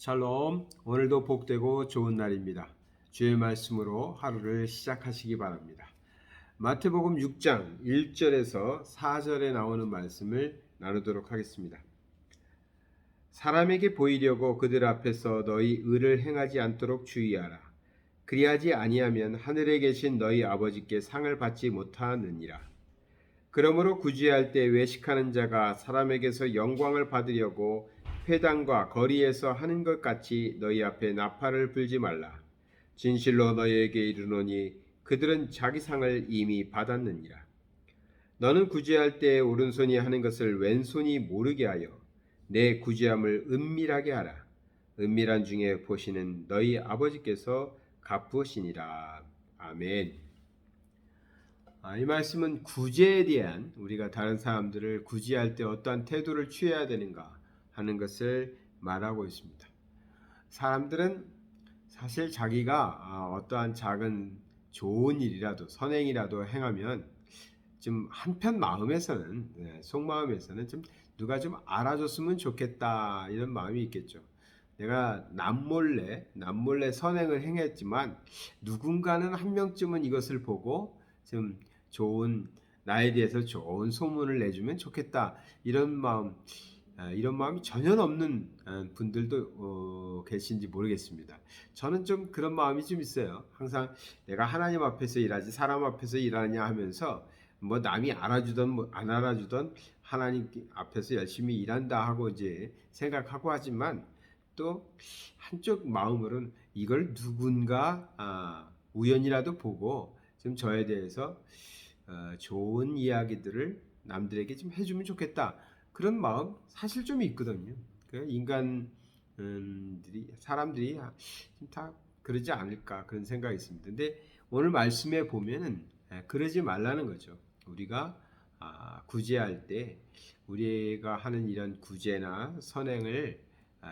샬롬, 오늘도 복되고 좋은 날입니다. 주의 말씀으로 하루를 시작하시기 바랍니다. 마태복음 6장 1절에서 4절에 나오는 말씀을 나누도록 하겠습니다. 사람에게 보이려고 그들 앞에서 너희 의를 행하지 않도록 주의하라. 그리하지 아니하면 하늘에 계신 너희 아버지께 상을 받지 못하느니라. 그러므로 구제할 때 외식하는 자가 사람에게서 영광을 받으려고 회당과 거리에서 하는 것 같이 너희 앞에 나팔을 불지 말라. 진실로 너희에게 이르노니 그들은 자기 상을 이미 받았느니라. 너는 구제할 때 오른손이 하는 것을 왼손이 모르게 하여 내 구제함을 은밀하게 하라. 은밀한 중에 보시는 너희 아버지께서 갚으시니라. 아멘. 이 말씀은 구제에 대한, 우리가 다른 사람들을 구제할 때 어떠한 태도를 취해야 되는가 하는 것을 말하고 있습니다. 사람들은 사실 자기가 어떠한 작은 좋은 일이라도 선행이라도 행하면 좀 한편 마음에서는, 속마음에서는 좀 누가 좀 알아줬으면 좋겠다 이런 마음이 있겠죠. 내가 남몰래 선행을 행했지만 누군가는 한 명쯤은 이것을 보고 좀 좋은, 나에 대해서 좋은 소문을 내주면 좋겠다 이런 마음이 전혀 없는 분들도 계신지 모르겠습니다. 저는 좀 그런 마음이 좀 있어요. 항상 내가 하나님 앞에서 일하지 사람 앞에서 일하냐 하면서 뭐 남이 알아주던 뭐 안 알아주던 하나님 앞에서 열심히 일한다 하고 이제 생각하고 하지만 또 한쪽 마음으로는 이걸 누군가 우연이라도 보고 좀 저에 대해서 좋은 이야기들을 남들에게 좀 해주면 좋겠다 그런 마음 사실 좀 있거든요. 사람들이 다 그러지 않을까 그런 생각이 있습니다. 근데 오늘 말씀에 보면은 그러지 말라는 거죠. 우리가 구제할 때 우리가 하는 이런 구제나 선행을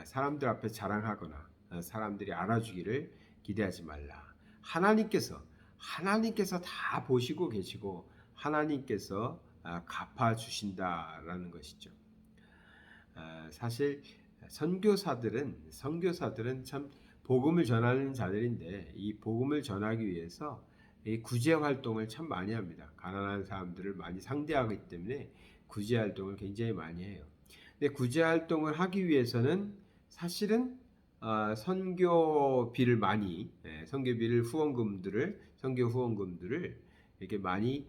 사람들 앞에 자랑하거나 사람들이 알아주기를 기대하지 말라. 하나님께서 다 보시고 계시고 하나님께서 갚아주신다라는 것이죠. 사실 선교사들은 참 복음을 전하는 자들인데 이 복음을 전하기 위해서 이 구제 활동을 참 많이 합니다. 가난한 사람들을 많이 상대하기 때문에 구제 활동을 굉장히 많이 해요. 근데 구제 활동을 하기 위해서는 사실은 선교비를 많이, 선교 후원금들을 이렇게 많이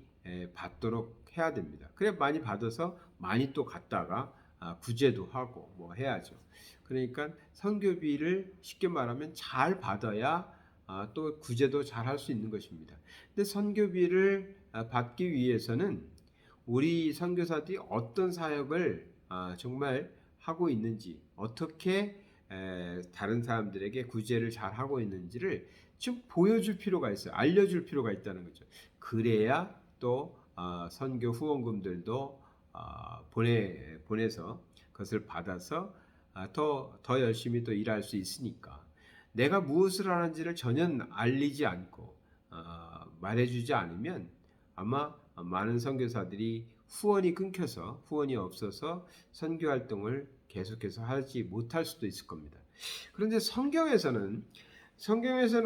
받도록 해야 됩니다. 그래 많이 받아서 많이 또 갖다가 구제도 하고 뭐 해야죠. 그러니까 선교비를 쉽게 말하면 잘 받아야 또 구제도 잘 할 수 있는 것입니다. 근데 선교비를 받기 위해서는 우리 선교사들이 어떤 사역을 정말 하고 있는지, 어떻게 다른 사람들에게 구제를 잘 하고 있는지를 좀 보여줄 필요가 있어요. 알려줄 필요가 있다는 거죠. 그래야 또 선교 후원금들도 보내서 그것을 받아서 더 열심히 또 일할 수 있으니까 내가 무엇을 하는지를 전혀 알리지 않고 말해주지 않으면 아마 많은 선교사들이 후원이 없어서 선교 활동을 계속해서 하지 못할 수도 있을 겁니다. 그런데 성경에서는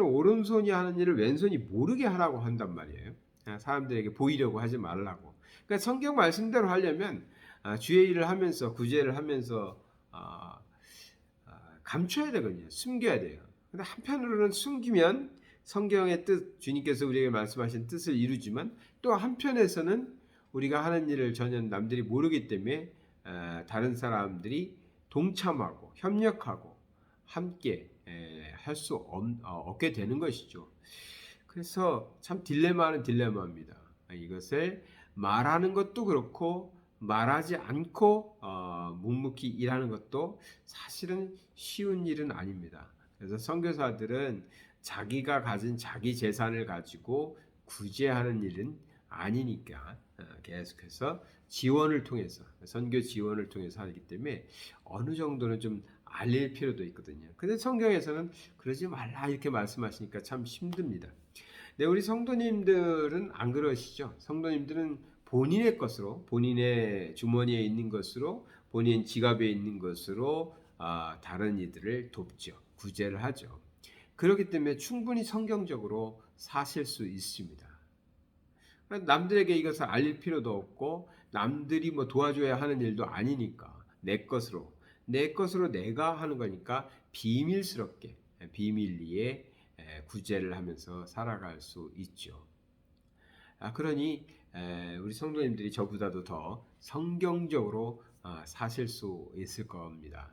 오른손이 하는 일을 왼손이 모르게 하라고 한단 말이에요. 사람들에게 보이려고 하지 말라고. 그러니까 성경 말씀대로 하려면 주의 일을 하면서 구제를 하면서 감춰야 되거든요. 숨겨야 돼요. 근데 한편으로는 숨기면 성경의 뜻, 주님께서 우리에게 말씀하신 뜻을 이루지만 또 한편에서는 우리가 하는 일을 전혀 남들이 모르기 때문에 다른 사람들이 동참하고 협력하고 함께 할 수 없게 되는 것이죠. 그래서 참 딜레마는 딜레마입니다. 이것을 말하는 것도 그렇고 말하지 않고 묵묵히 일하는 것도 사실은 쉬운 일은 아닙니다. 그래서 선교사들은 자기가 가진 자기 재산을 가지고 구제하는 일은 아니니까 계속해서 선교 지원을 통해서 하기 때문에 어느 정도는 좀 알릴 필요도 있거든요. 근데 성경에서는 그러지 말라 이렇게 말씀하시니까 참 힘듭니다. 네, 우리 성도님들은 안 그러시죠? 성도님들은 본인의 주머니에 있는 것으로, 본인 지갑에 있는 것으로 다른 이들을 돕죠. 구제를 하죠. 그렇기 때문에 충분히 성경적으로 사실 수 있습니다. 남들에게 이것을 알릴 필요도 없고 남들이 뭐 도와줘야 하는 일도 아니니까 내 것으로 내가 하는 거니까 비밀스럽게 비밀리에 구제를 하면서 살아갈 수 있죠. 그러니 우리 성도님들이 저보다도 더 성경적으로 사실 수 있을 겁니다.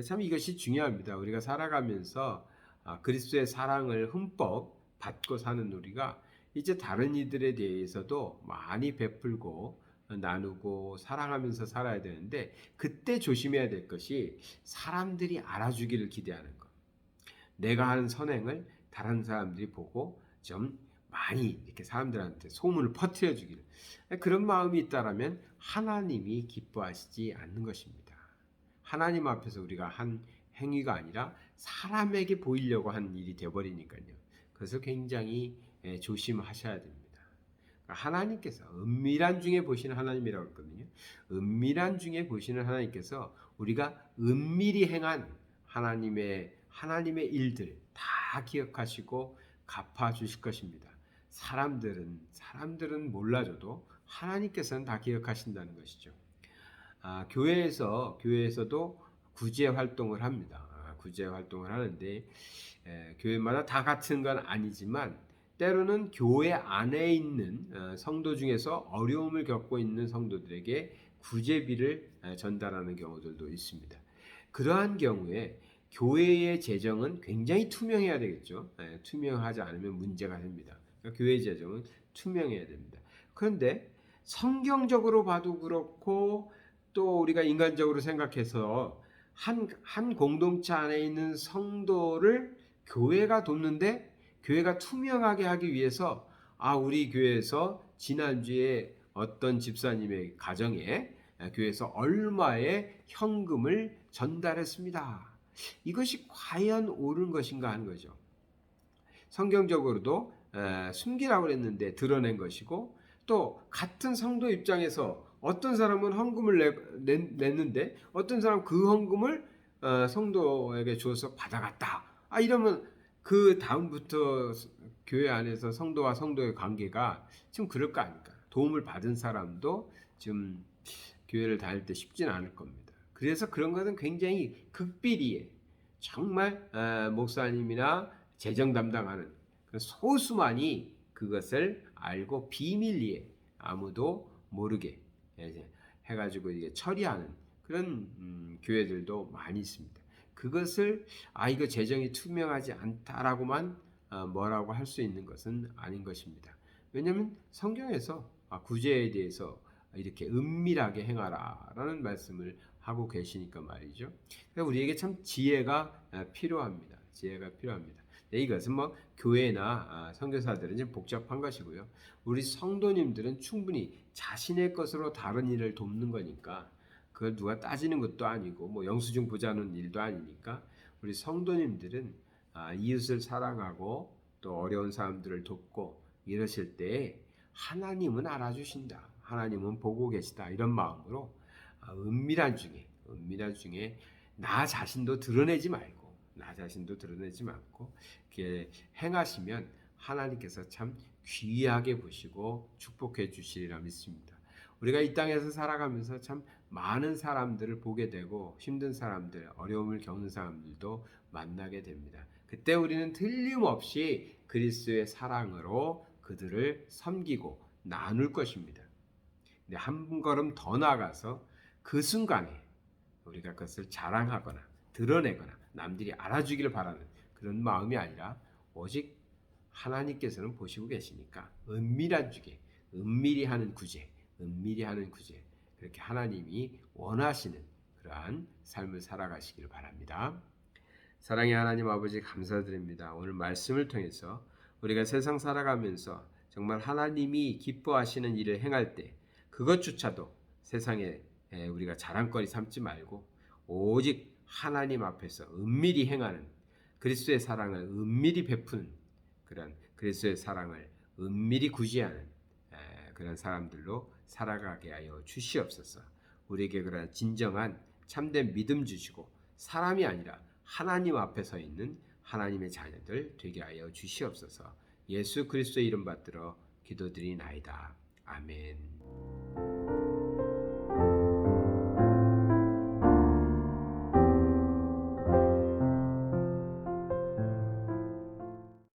참 이것이 중요합니다. 우리가 살아가면서 그리스도의 사랑을 흠뻑 받고 사는 우리가 이제 다른 이들에 대해서도 많이 베풀고 나누고 사랑하면서 살아야 되는데, 그때 조심해야 될 것이 사람들이 알아주기를 기대하는 것. 내가 하는 선행을 다른 사람들이 보고 좀 많이 이렇게 사람들한테 소문을 퍼뜨려 주기를, 그런 마음이 있다라면 하나님이 기뻐하시지 않는 것입니다. 하나님 앞에서 우리가 한 행위가 아니라 사람에게 보이려고 하는 일이 되어버리니까요. 그래서 굉장히 조심하셔야 됩니다. 하나님께서 은밀한 중에 보시는 하나님이라고 했거든요. 은밀한 중에 보시는 하나님께서 우리가 은밀히 행한 하나님의 일들 다 기억하시고 갚아 주실 것입니다. 사람들은 몰라줘도 하나님께서는 다 기억하신다는 것이죠. 교회에서도 구제 활동을 합니다. 구제 활동을 하는데 교회마다 다 같은 건 아니지만 때로는 교회 안에 있는 성도 중에서 어려움을 겪고 있는 성도들에게 구제비를 전달하는 경우들도 있습니다. 그러한 경우에 교회의 재정은 굉장히 투명해야 되겠죠. 투명하지 않으면 문제가 됩니다. 그러니까 교회의 재정은 투명해야 됩니다. 그런데 성경적으로 봐도 그렇고 또 우리가 인간적으로 생각해서 한 공동체 안에 있는 성도를 교회가 돕는데, 교회가 투명하게 하기 위해서 우리 교회에서 지난주에 어떤 집사님의 가정에 교회에서 얼마의 현금을 전달했습니다. 이것이 과연 옳은 것인가 하는 거죠. 성경적으로도 숨기라고 했는데 드러낸 것이고, 또 같은 성도 입장에서 어떤 사람은 헌금을 냈는데 어떤 사람은 그 헌금을 성도에게 주어서 받아갔다. 이러면 그 다음부터 교회 안에서 성도와 성도의 관계가 좀 그럴 거 아닙니까? 도움을 받은 사람도 좀 교회를 다닐 때 쉽지는 않을 겁니다. 그래서 그런 것은 굉장히 극비리에 정말 목사님이나 재정 담당하는 소수만이 그것을 알고 비밀리에 아무도 모르게 해가지고 이게 처리하는 그런 교회들도 많이 있습니다. 그것을 이거 재정이 투명하지 않다라고만 뭐라고 할 수 있는 것은 아닌 것입니다. 왜냐하면 성경에서 구제에 대해서 이렇게 은밀하게 행하라라는 말씀을 하고 계시니까 말이죠. 그러니까 우리에게 참 지혜가 필요합니다. 지혜가 필요합니다. 이것은 뭐 교회나 선교사들은 좀 복잡한 것이고요. 우리 성도님들은 충분히 자신의 것으로 다른 일을 돕는 거니까 그걸 누가 따지는 것도 아니고 뭐 영수증 보자는 일도 아니니까 우리 성도님들은 이웃을 사랑하고 또 어려운 사람들을 돕고 이러실 때 하나님은 알아주신다. 하나님은 보고 계시다. 이런 마음으로 은밀한 중에 나 자신도 드러내지 말고 이렇게 행하시면 하나님께서 참 귀하게 보시고 축복해 주시리라 믿습니다. 우리가 이 땅에서 살아가면서 참 많은 사람들을 보게 되고 힘든 사람들, 어려움을 겪는 사람들도 만나게 됩니다. 그때 우리는 틀림없이 그리스도의 사랑으로 그들을 섬기고 나눌 것입니다. 근데 한 걸음 더 나아가서 그 순간에 우리가 그것을 자랑하거나 드러내거나 남들이 알아주기를 바라는 그런 마음이 아니라 오직 하나님께서는 보시고 계시니까 은밀히 하는 구제 그렇게 하나님이 원하시는 그러한 삶을 살아가시길 바랍니다. 사랑의 하나님 아버지 감사드립니다. 오늘 말씀을 통해서 우리가 세상 살아가면서 정말 하나님이 기뻐하시는 일을 행할 때 그것조차도 세상에 우리가 자랑거리 삼지 말고 오직 하나님 앞에서 은밀히 행하는 그리스도의 사랑을 은밀히 베푸는 그런 그리스도의 사랑을 은밀히 구제하는 그런 사람들로 살아가게 하여 주시옵소서. 우리에게 그런 진정한 참된 믿음 주시고 사람이 아니라 하나님 앞에 서 있는 하나님의 자녀들 되게 하여 주시옵소서. 예수 그리스도의 이름 받들어 기도드리나이다. 아멘.